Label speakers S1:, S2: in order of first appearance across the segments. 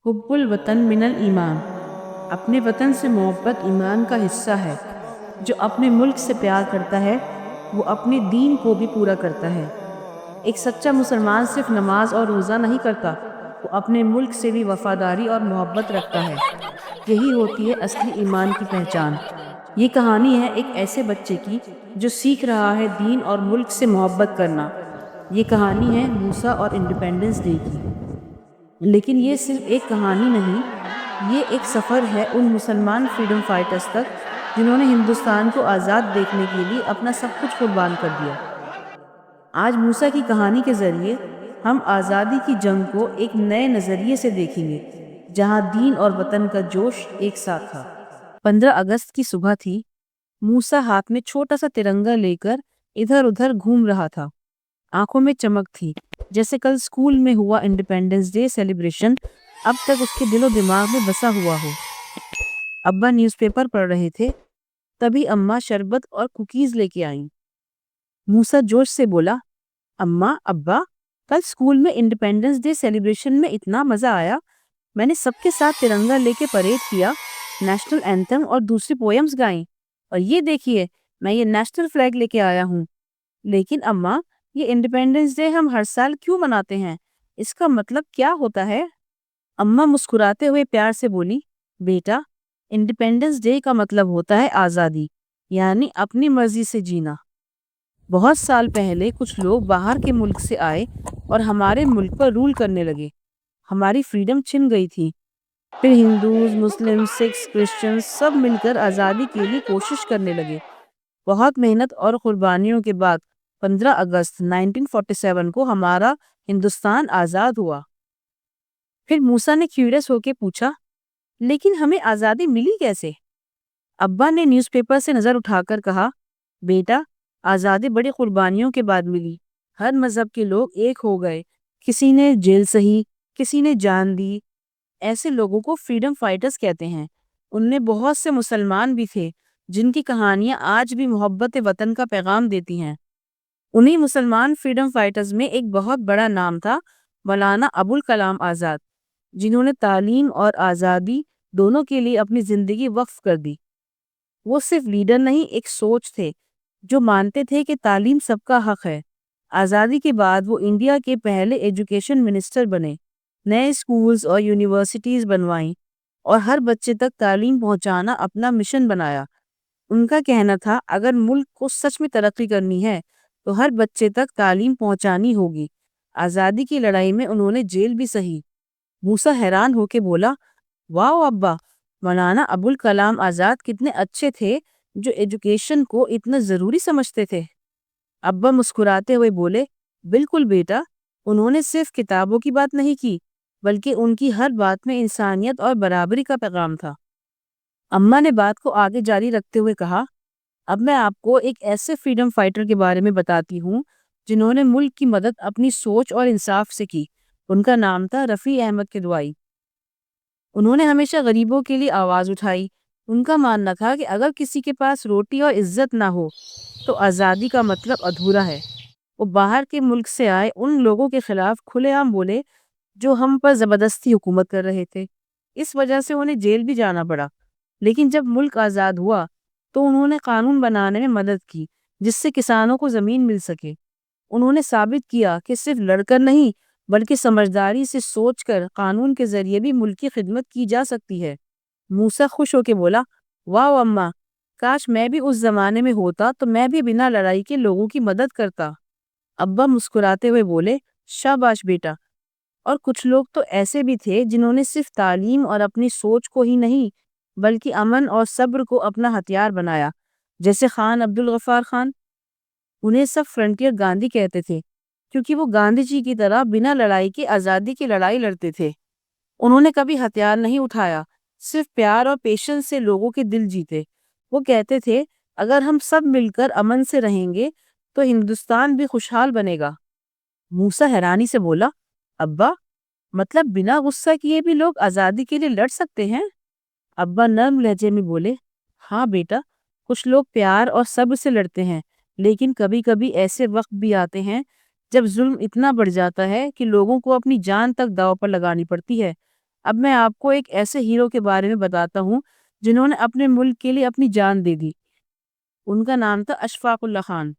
S1: حب الوطن من الایمان۔ اپنے وطن سے محبت ایمان کا حصہ ہے۔ جو اپنے ملک سے پیار کرتا ہے وہ اپنے دین کو بھی پورا کرتا ہے۔ ایک سچا مسلمان صرف نماز اور روزہ نہیں کرتا، وہ اپنے ملک سے بھی وفاداری اور محبت رکھتا ہے۔ یہی ہوتی ہے اصلی ایمان کی پہچان۔ یہ کہانی ہے ایک ایسے بچے کی جو سیکھ رہا ہے دین اور ملک سے محبت کرنا۔ یہ کہانی ہے موسیٰ اور انڈیپینڈنس ڈے کی۔ لیکن یہ صرف ایک کہانی نہیں، یہ ایک سفر ہے ان مسلمان فریڈم فائٹرز تک جنہوں نے ہندوستان کو آزاد دیکھنے کے لیے اپنا سب کچھ قربان کر دیا۔ آج موسیٰ کی کہانی کے ذریعے ہم آزادی کی جنگ کو ایک نئے نظریے سے دیکھیں گے، جہاں دین اور وطن کا جوش ایک ساتھ تھا۔ 15 اگست کی صبح تھی۔ موسیٰ ہاتھ میں چھوٹا سا ترنگا لے کر ادھر ادھر گھوم رہا تھا۔ آنکھوں میں چمک تھی، جیسے کل اسکول میں ہوا انڈیپینڈنس ڈے سیلیبریشن اب تک اس کے دل و دماغ میں بسا ہوا ہو۔ ابا نیوز پیپر پڑھ رہے تھے، تبھی اماں شربت اور کوکیز لے کے آئیں۔ موسیٰ جوش سے بولا، اماں، ابا، کل اسکول میں انڈیپینڈنس ڈے سیلیبریشن میں اتنا مزہ آیا۔ میں نے سب کے ساتھ ترنگا لے کے پریڈ کیا، نیشنل اینتھم اور دوسری پوئمز گائیں، اور یہ دیکھیے میں یہ نیشنل فلیگ لے کے آیا ہوں۔ لیکن اماں، یہ انڈیپینڈنس ڈے ہم ہر سال کیوں مناتے ہیں؟ اس کا مطلب کیا ہوتا ہے؟ اماں مسکراتے ہوئے پیار سے بولی، بیٹا، انڈیپینڈنس ڈے کا مطلب ہوتا ہے آزادی، یعنی اپنی مرضی سے جینا۔ بہت سال پہلے کچھ لوگ باہر کے ملک سے آئے اور ہمارے ملک پر رول کرنے لگے، ہماری فریڈم چھن گئی تھی۔ پھر ہندوز، مسلم، سکھ، کرسچن سب مل کر آزادی کے لیے کوشش کرنے لگے۔ بہت محنت اور قربانیوں کے بعد 15 اگست 1947 کو ہمارا ہندوستان آزاد ہوا۔ پھر موسیٰ نے کیوریس ہو کے پوچھا، لیکن ہمیں آزادی ملی کیسے؟ ابا نے نیوز پیپر سے نظر اٹھا کر کہا، بیٹا، آزادی بڑی قربانیوں کے بعد ملی۔ ہر مذہب کے لوگ ایک ہو گئے، کسی نے جیل سہی، کسی نے جان دی۔ ایسے لوگوں کو فریڈم فائٹرز کہتے ہیں۔ ان میں بہت سے مسلمان بھی تھے جن کی کہانیاں آج بھی محبت وطن کا پیغام دیتی ہیں۔ انہی مسلمان فریڈم فائٹرز میں ایک بہت بڑا نام تھا، مولانا ابوالکلام آزاد، جنہوں نے تعلیم اور آزادی دونوں کے لیے اپنی زندگی وقف کر دی۔ وہ صرف لیڈر نہیں، ایک سوچ تھے جو مانتے تھے کہ تعلیم سب کا حق ہے۔ آزادی کے بعد وہ انڈیا کے پہلے ایجوکیشن منسٹر بنے، نئے اسکولز اور یونیورسٹیز بنوائیں اور ہر بچے تک تعلیم پہنچانا اپنا مشن بنایا۔ ان کا کہنا تھا، اگر ملک کو سچ میں ترقی کرنی ہے تو ہر بچے تک تعلیم پہنچانی ہوگی۔ آزادی کی لڑائی میں انہوں نے جیل بھی سہی۔ موسیٰ حیران ہو کے بولا، واو ابا، مولانا ابوالکلام آزاد کتنے اچھے تھے جو ایجوکیشن کو اتنا ضروری سمجھتے تھے۔ ابا مسکراتے ہوئے بولے، بالکل بیٹا، انہوں نے صرف کتابوں کی بات نہیں کی، بلکہ ان کی ہر بات میں انسانیت اور برابری کا پیغام تھا۔ اماں نے بات کو آگے جاری رکھتے ہوئے کہا، اب میں آپ کو ایک ایسے فریڈم فائٹر کے بارے میں بتاتی ہوں جنہوں نے ملک کی مدد اپنی سوچ اور انصاف سے کی۔ ان کا نام تھا رفیع احمد کدوائی۔ انہوں نے ہمیشہ غریبوں کے لیے آواز اٹھائی۔ ان کا ماننا تھا کہ اگر کسی کے پاس روٹی اور عزت نہ ہو تو آزادی کا مطلب ادھورا ہے۔ وہ باہر کے ملک سے آئے ان لوگوں کے خلاف کھلے عام بولے جو ہم پر زبردستی حکومت کر رہے تھے۔ اس وجہ سے انہیں جیل بھی جانا پڑا، لیکن جب ملک آزاد ہوا تو انہوں نے قانون بنانے میں مدد کی جس سے کسانوں کو زمین مل سکے۔ انہوں نے ثابت کیا کہ صرف لڑ کر نہیں بلکہ سمجھداری سے سوچ کر قانون کے ذریعے بھی ملک کی خدمت کی جا سکتی ہے۔ موسیٰ خوش ہو کے بولا، واو اماں، کاش میں بھی اس زمانے میں ہوتا تو میں بھی بنا لڑائی کے لوگوں کی مدد کرتا۔ ابا مسکراتے ہوئے بولے، شاباش بیٹا۔ اور کچھ لوگ تو ایسے بھی تھے جنہوں نے صرف تعلیم اور اپنی سوچ کو ہی نہیں بلکہ امن اور صبر کو اپنا ہتھیار بنایا، جیسے خان عبدالغفار خان۔ انہیں سب فرنٹیئر گاندھی کہتے تھے کیونکہ وہ گاندھی جی کی طرح بنا لڑائی کے آزادی کی لڑائی لڑتے تھے۔ انہوں نے کبھی ہتھیار نہیں اٹھایا، صرف پیار اور پیشنس سے لوگوں کے دل جیتے۔ وہ کہتے تھے، اگر ہم سب مل کر امن سے رہیں گے تو ہندوستان بھی خوشحال بنے گا۔ موسیٰ حیرانی سے بولا، ابا، مطلب بنا غصہ کیے بھی لوگ آزادی کے لیے لڑ سکتے ہیں؟ ابا نرم لہجے میں بولے، ہاں بیٹا، کچھ لوگ پیار اور صبر سے لڑتے ہیں، لیکن کبھی کبھی ایسے وقت بھی آتے ہیں جب ظلم اتنا بڑھ جاتا ہے کہ لوگوں کو اپنی جان تک داؤ پر لگانی پڑتی ہے۔ اب میں آپ کو ایک ایسے ہیرو کے بارے میں بتاتا ہوں جنہوں نے اپنے ملک کے لیے اپنی جان دے دی۔ ان کا نام تھا اشفاق اللہ خان۔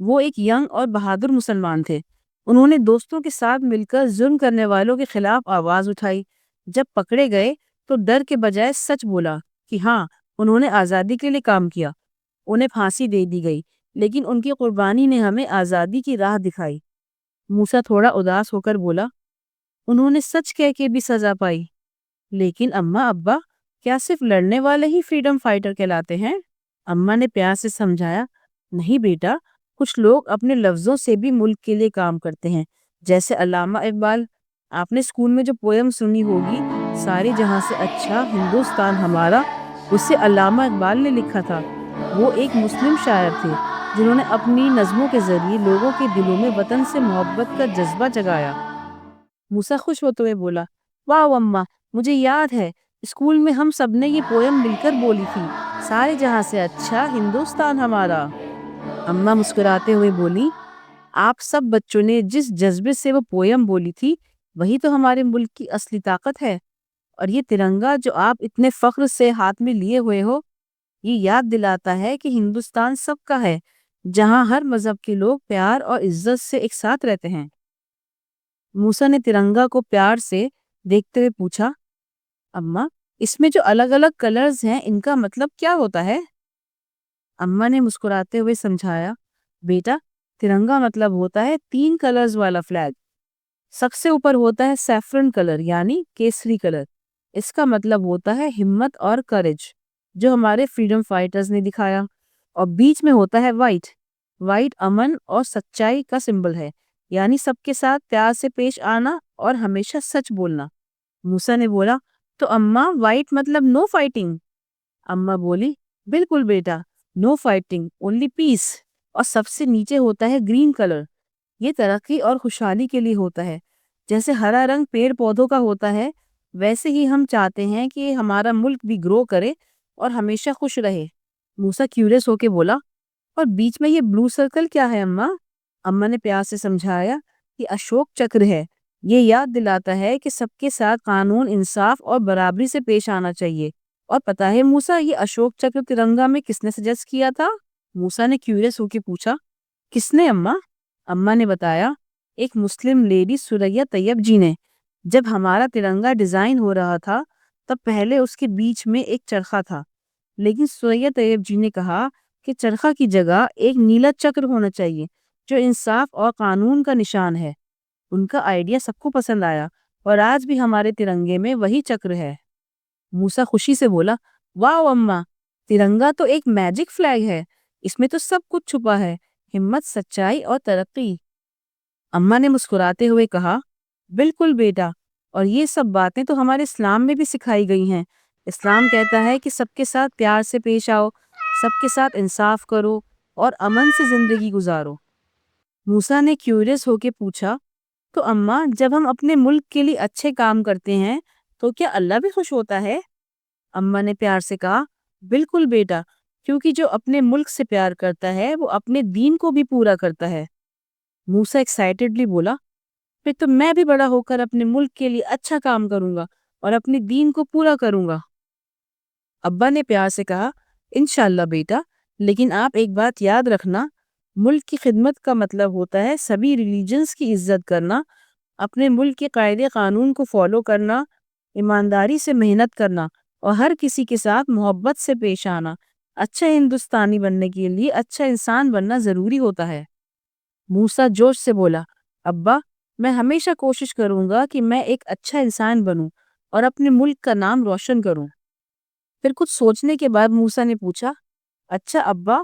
S1: وہ ایک ینگ اور بہادر مسلمان تھے۔ انہوں نے دوستوں کے ساتھ مل کر ظلم کرنے والوں کے خلاف آواز اٹھائی۔ جب پکڑے گئے تو ڈر کے بجائے سچ بولا کہ ہاں، انہوں نے آزادی کے لیے کام کیا۔ انہیں پھانسی دے دی گئی، لیکن ان کی قربانی نے ہمیں آزادی کی راہ دکھائی۔ موسیٰ تھوڑا اداس ہو کر بولا، انہوں نے سچ کہہ کے بھی سزا پائی، لیکن اماں ابا، کیا صرف لڑنے والے ہی فریڈم فائٹر کہلاتے ہیں؟ اماں نے پیار سے سمجھایا، نہیں بیٹا، کچھ لوگ اپنے لفظوں سے بھی ملک کے لیے کام کرتے ہیں، جیسے علامہ اقبال۔ آپ نے اسکول میں جو پویم سنی ہوگی، سارے جہاں سے اچھا ہندوستان ہمارا، اسے علامہ اقبال نے لکھا تھا۔ وہ ایک مسلم شاعر تھے جنہوں نے اپنی نظموں کے ذریعے لوگوں کے دلوں میں وطن سے محبت کا جذبہ جگایا۔ موسیٰ خوش ہوتے ہوئے بولا، واہ اماں، مجھے یاد ہے اسکول میں ہم سب نے یہ پویم مل کر بولی تھی، سارے جہاں سے اچھا ہندوستان ہمارا۔ اماں مسکراتے ہوئے بولی، آپ سب بچوں نے جس جذبے سے وہ پویم بولی تھی، وہی تو ہمارے ملک کی اصلی طاقت ہے۔ اور یہ ترنگا جو آپ اتنے فخر سے ہاتھ میں لیے ہوئے ہو، یہ یاد دلاتا ہے کہ ہندوستان سب کا ہے، جہاں ہر مذہب کے لوگ پیار اور عزت سے ایک ساتھ رہتے ہیں۔ موسیٰ نے ترنگا کو پیار سے دیکھتے ہوئے پوچھا، اماں، اس میں جو الگ الگ کلرز ہیں، ان کا مطلب کیا ہوتا ہے؟ اماں نے مسکراتے ہوئے سمجھایا، بیٹا، ترنگا مطلب ہوتا ہے 3 کلرز والا فلیگ۔ سب سے اوپر ہوتا ہے سیفرن کلر یعنی کیسری کلر، اس کا مطلب ہوتا ہے ہمت اور کریج، جو ہمارے فریڈم فائٹرز نے دکھایا۔ اور بیچ میں ہوتا ہے وائٹ۔ وائٹ امن اور سچائی کا سمبل ہے، یعنی سب کے ساتھ پیار سے پیش آنا اور ہمیشہ سچ بولنا۔ موسیٰ نے بولا، تو اماں وائٹ مطلب نو فائٹنگ؟ اماں بولی، بالکل بیٹا، نو فائٹنگ، اونلی پیس۔ اور سب سے نیچے ہوتا ہے گرین کلر، یہ ترقی اور خوشحالی کے لیے ہوتا ہے۔ جیسے ہرا رنگ پیڑ پودوں کا ہوتا ہے، ویسے ہی ہم چاہتے ہیں کہ ہمارا ملک بھی گرو کرے اور ہمیشہ خوش رہے۔ موسیٰ کیوریس ہو کے بولا، اور بیچ میں یہ بلو سرکل کیا ہے اماں؟ اماں نے پیار سے سمجھایا، یہ اشوک چکر ہے۔ یہ یاد دلاتا ہے کہ سب کے ساتھ قانون، انصاف اور برابری سے پیش آنا چاہیے۔ اور پتہ ہے موسیٰ، یہ اشوک چکر ترنگا میں کس نے سجیسٹ کیا تھا؟ موسیٰ نے کیوریس ہو کے پوچھا، کس نے اماں؟ اماں نے بتایا، ایک مسلم لیڈی سریا طیب جی نے۔ جب ہمارا ترنگا ڈیزائن ہو رہا تھا، تب پہلے اس کے بیچ میں ایک چرخہ تھا، لیکن سریا طیب جی نے کہا کہ چرخہ کی جگہ ایک نیلا چکر ہونا چاہیے، جو انصاف اور قانون کا نشان ہے۔ ان کا آئیڈیا سب کو پسند آیا، اور آج بھی ہمارے ترنگے میں وہی چکر ہے۔ موسیٰ خوشی سے بولا، واو اماں، ترنگا تو ایک میجک فلیگ ہے، اس میں تو سب کچھ چھپا ہے، ہمت، سچائی اور ترقی۔ اماں نے مسکراتے ہوئے کہا، بالکل بیٹا، اور یہ سب باتیں تو ہمارے اسلام میں بھی سکھائی گئی ہیں۔ اسلام کہتا ہے کہ سب کے ساتھ پیار سے پیش آؤ، سب کے ساتھ انصاف کرو اور امن سے زندگی گزارو۔ موسیٰ نے کیوریس ہو کے پوچھا، تو اماں، جب ہم اپنے ملک کے لیے اچھے کام کرتے ہیں تو کیا اللہ بھی خوش ہوتا ہے؟ اماں نے پیار سے کہا، بالکل بیٹا، کیونکہ جو اپنے ملک سے پیار کرتا ہے وہ اپنے دین کو بھی پورا کرتا ہے۔ موسیٰ ایکسائٹڈلی بولا، پھر تو میں بھی بڑا ہو کر اپنے ملک کے لیے اچھا کام کروں گا اور اپنے دین کو پورا کروں گا۔ ابا نے پیار سے کہا، انشاءاللہ بیٹا، لیکن آپ ایک بات یاد رکھنا، ملک کی خدمت کا مطلب ہوتا ہے سبھی ریلیجنز کی عزت کرنا، اپنے ملک کے قاعدے قانون کو فالو کرنا، ایمانداری سے محنت کرنا اور ہر کسی کے ساتھ محبت سے پیش آنا۔ اچھا ہندوستانی بننے کے لیے اچھا انسان بننا ضروری ہوتا ہے۔ موسیٰ جوش سے بولا، ابا، میں ہمیشہ کوشش کروں گا کہ میں ایک اچھا انسان بنوں اور اپنے ملک کا نام روشن کروں۔ پھر کچھ سوچنے کے بعد موسیٰ نے پوچھا، اچھا ابا،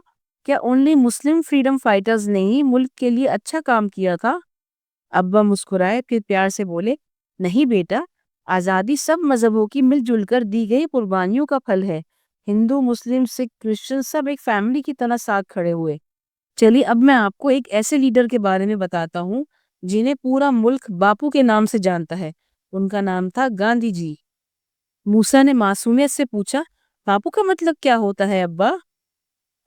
S1: کیا اونلی مسلم فریڈم فائٹرز نے ہی ملک کے لیے اچھا کام کیا تھا؟ ابا مسکرائے، پھر پیار سے بولے، نہیں بیٹا، آزادی سب مذہبوں کی مل جل کر دی گئی قربانیوں کا پھل ہے۔ ہندو، مسلم، سکھ، کرسچن سب ایک فیملی کی طرح ساتھ کھڑے ہوئے۔ چلیے اب میں آپ کو ایک ایسے لیڈر کے بارے میں بتاتا ہوں جنہیں پورا ملک باپو کے نام سے جانتا ہے۔ ان کا نام تھا گاندھی جی۔ موسیٰ نے معصومیت سے پوچھا، باپو کا مطلب کیا ہوتا ہے ابا؟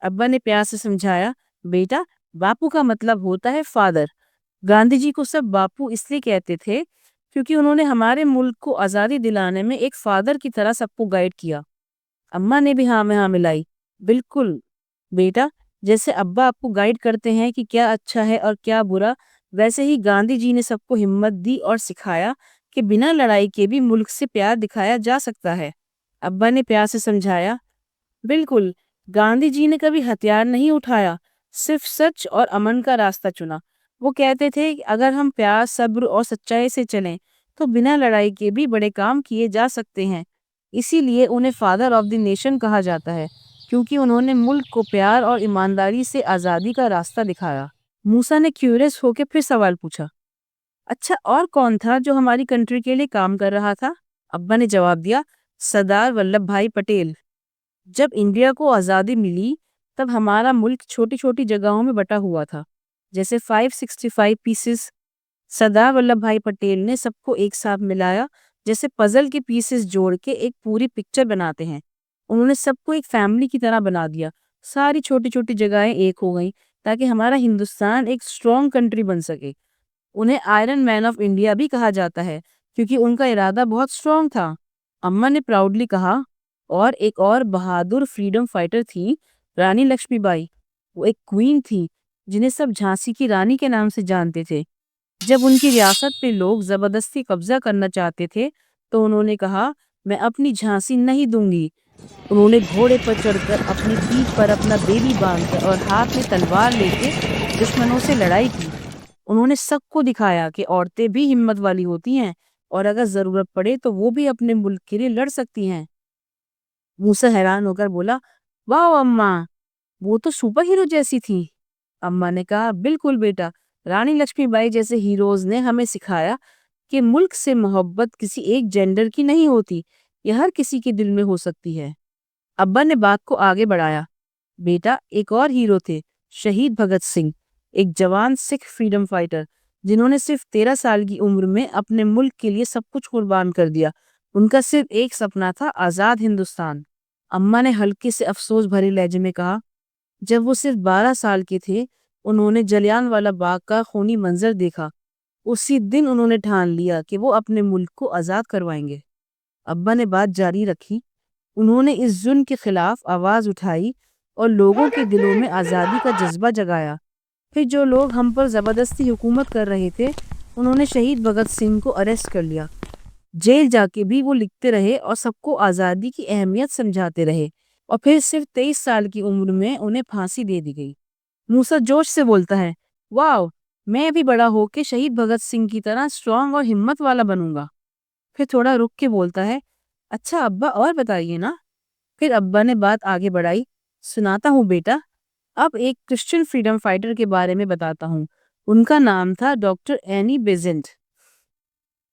S1: ابا نے پیار سے سمجھایا، بیٹا، باپو کا مطلب ہوتا ہے فادر۔ گاندھی جی کو سب باپو اس لیے کہتے تھے کیونکہ انہوں نے ہمارے ملک کو آزادی دلانے میں ایک فادر کی طرح سب کو گائیڈ کیا۔ اماں نے بھی ہاں میں ہاں ملائی۔ بالکل بیٹا، جیسے ابا آپ کو گائیڈ کرتے ہیں کہ کیا اچھا ہے اور کیا برا، ویسے ہی گاندھی جی نے سب کو ہمت دی اور سکھایا کہ بنا لڑائی کے بھی ملک سے پیار دکھایا جا سکتا ہے۔ ابا نے پیار سے سمجھایا، بالکل، گاندھی جی نے کبھی ہتھیار نہیں اٹھایا، صرف سچ اور امن کا راستہ چنا۔ وہ کہتے تھے کہ اگر ہم پیار، صبر اور سچائی سے چلیں تو بنا لڑائی کے بھی بڑے کام کیے جا سکتے ہیں۔ اسی لیے انہیں فادر آف دی نیشن کہا جاتا ہے، کیونکہ انہوں نے ملک کو پیار اور ایمانداری سے آزادی کا راستہ دکھایا۔ موسیٰ نے کیوریس ہو کے پھر سوال پوچھا، اچھا اور کون تھا جو ہماری کنٹری کے لیے کام کر رہا تھا؟ ابا نے جواب دیا، سردار ولبھ بھائی پٹیل۔ جب انڈیا کو آزادی ملی تب ہمارا ملک چھوٹی چھوٹی جگہوں میں بٹا ہوا تھا، جیسے 565 پیسز۔ سردار ولبھ بھائی پٹیل نے سب کو ایک ساتھ ملایا، جیسے پزل کے پیسز جوڑ کے ایک پوری پکچر بناتے ہیں۔ انہوں نے سب کو ایک فیملی کی طرح بنا دیا، ساری چھوٹی چھوٹی جگہیں ایک ہو گئیں تاکہ ہمارا ہندوستان ایک اسٹرانگ کنٹری بن سکے۔ انہیں آئرن مین آف انڈیا بھی کہا جاتا ہے کیونکہ ان کا ارادہ بہت اسٹرانگ تھا۔ اماں نے پراؤڈلی کہا، اور ایک اور بہادر فریڈم فائٹر تھی، رانی لکشمی بائی۔ وہ ایک کوئین تھی جنہیں سب جھانسی کی رانی کے نام سے جانتے تھے۔ جب ان کی ریاست پہ لوگ زبردستی قبضہ کرنا چاہتے تھے تو انہوں نے کہا، میں اپنی جھانسی نہیں دوں گی۔ انہوں نے گھوڑے پر چڑھ کر، اپنی پیٹھ پر اپنا بیڑی باندھ کر اور ہاتھ میں تلوار لے کے دشمنوں سے لڑائی کی۔ انہوں نے سب کو دکھایا کہ عورتیں بھی ہمت والی ہوتی ہیں اور اگر ضرورت پڑے تو وہ بھی اپنے ملک کے لیے لڑ سکتی ہیں۔ موسیٰ حیران ہو کر بولا، واو اماں، وہ تو سپر ہیرو جیسی تھی۔ اماں نے کہا، بالکل بیٹا، رانی لکشمی بائی جیسے ہیروز نے ہمیں سکھایا کہ ملک سے محبت کسی ایک جینڈر کی نہیں ہوتی، یہ ہر کسی کے دل میں ہو سکتی ہے۔ ابا نے بات کو آگے بڑھایا، بیٹا ایک اور ہیرو تھے، شہید بھگت سنگھ، ایک جوان سکھ فریڈم فائٹر جنہوں نے صرف 13 سال کی عمر میں اپنے ملک کے لیے سب کچھ قربان کر دیا۔ ان کا صرف ایک سپنا تھا، آزاد ہندوستان۔ اماں نے ہلکے سے افسوس بھرے لہجے میں کہا، جب وہ صرف 12 سال کے تھے انہوں نے جلیان والا باغ کا خونی منظر دیکھا۔ اسی دن انہوں نے ٹھان لیا کہ وہ اپنے ملک کو آزاد کروائیں گے۔ ابا نے بات جاری رکھی، انہوں نے اس ظلم کے خلاف آواز اٹھائی اور لوگوں کے دلوں میں آزادی کا جذبہ جگایا۔ پھر جو لوگ ہم پر زبردستی حکومت کر رہے تھے انہوں نے شہید بھگت سنگھ کو اریسٹ کر لیا۔ جیل جا کے بھی وہ لکھتے رہے اور سب کو آزادی کی اہمیت سمجھاتے رہے، اور پھر صرف 23 سال کی عمر میں انہیں پھانسی دے دی گئی۔ موسیٰ جوش سے بولتا ہے، واو، میں بھی بڑا ہو کے شہید بھگت سنگھ کی طرح اسٹرانگ اور ہمت والا بنوں گا۔ پھر تھوڑا رک کے بولتا ہے، اچھا ابا اور بتائیے نا۔ پھر ابا نے بات آگے بڑھائی، سناتا ہوں بیٹا، اب ایک کرسچن فریڈم فائٹر کے بارے میں بتاتا ہوں۔ ان کا نام تھا ڈاکٹر اینی بیزنٹ۔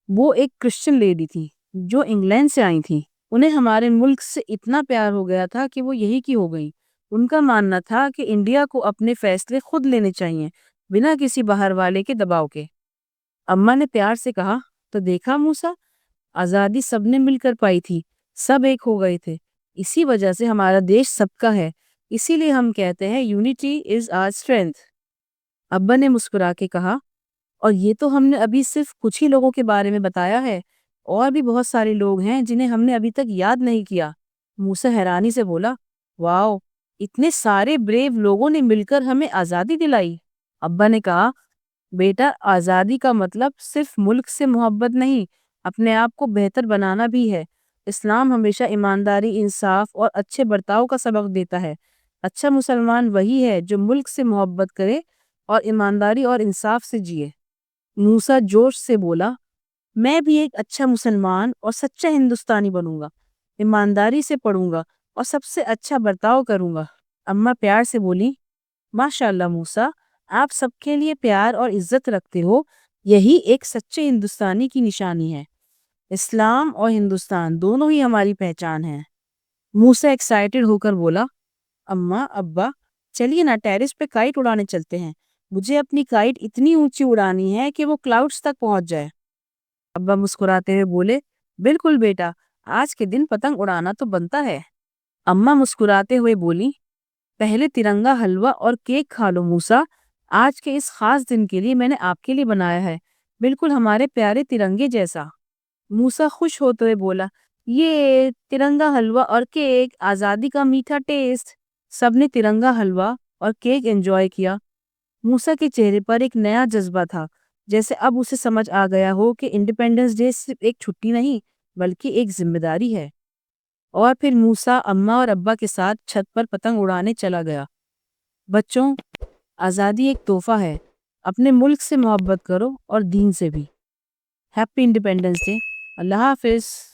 S1: وہ ایک کرسچن لیڈی تھی جو انگلینڈ سے آئی تھی۔ انہیں ہمارے ملک سے اتنا پیار ہو گیا تھا کہ وہ یہی کی ہو گئی۔ ان کا ماننا تھا کہ انڈیا کو اپنے فیصلے خود لینے چاہیے، بنا کسی باہر والے کے دباؤ کے۔ اماں نے پیار سے کہا، تو دیکھا موسیٰ، آزادی سب نے مل کر پائی تھی، سب ایک ہو گئے تھے، اسی وجہ سے ہمارا دیش سب کا ہے، اسی لیے ہم کہتے ہیں یونٹی از آور اسٹرینتھ۔ ابا نے مسکرا کے کہا، اور یہ تو ہم نے ابھی صرف کچھ ہی لوگوں کے بارے میں بتایا ہے، اور بھی بہت سارے لوگ ہیں جنہیں ہم نے ابھی تک یاد نہیں کیا۔ موسیٰ حیرانی سے بولا، واو، اتنے سارے بریو لوگوں نے مل کر ہمیں آزادی دلائی۔ ابا نے کہا، بیٹا آزادی کا مطلب صرف ملک سے محبت نہیں، اپنے آپ کو بہتر بنانا بھی ہے۔ اسلام ہمیشہ ایمانداری، انصاف اور اچھے برتاؤ کا سبق دیتا ہے۔ اچھا مسلمان وہی ہے جو ملک سے محبت کرے اور ایمانداری اور انصاف سے جیے۔ موسیٰ جوش سے بولا، میں بھی ایک اچھا مسلمان اور سچا ہندوستانی بنوں گا، ایمانداری سے پڑھوں گا اور سب سے اچھا برتاؤ کروں گا۔ اماں پیار سے بولی، ماشاءاللہ موسیٰ، آپ سب کے لیے پیار اور عزت رکھتے ہو، یہی ایک سچے ہندوستانی کی نشانی ہے۔ اسلام اور ہندوستان دونوں ہی ہماری پہچان ہیں۔ موسیٰ ایکسائٹڈ ہو کر بولا، اماں، ابا، چلیے نا ٹیرس پہ کائٹ اڑانے چلتے ہیں، مجھے اپنی کائٹ اتنی اونچی اڑانی ہے کہ وہ کلاؤڈز تک پہنچ جائے۔ ابا مسکراتے ہوئے بولے، بالکل بیٹا، آج کے دن پتنگ اڑانا تو بنتا ہے۔ اماں مسکراتے ہوئے بولی، پہلے ترنگا حلوہ اور کیک کھا لو موسیٰ، آج کے اس خاص دن کے لیے میں نے آپ کے لیے بنایا ہے، بالکل ہمارے پیارے ترنگے جیسا۔ موسیٰ خوش ہوتے ہوئے بولا، یہ ترنگا حلوہ اور کیک، آزادی کا میٹھا ٹیسٹ۔ سب نے ترنگا حلوہ اور کیک انجوائے کیا۔ موسیٰ کے چہرے پر ایک نیا جذبہ تھا، جیسے اب اسے سمجھ آ گیا ہو کہ انڈیپینڈنس ڈے صرف ایک چھٹی نہیں بلکہ ایک ذمہ داری ہے۔ اور پھر موسیٰ اماں اور ابا کے ساتھ چھت پر پتنگ اڑانے چلا گیا۔ بچوں، آزادی ایک تحفہ ہے، اپنے ملک سے محبت کرو اور دین سے بھی۔ Happy independence day. اللہ حافظ۔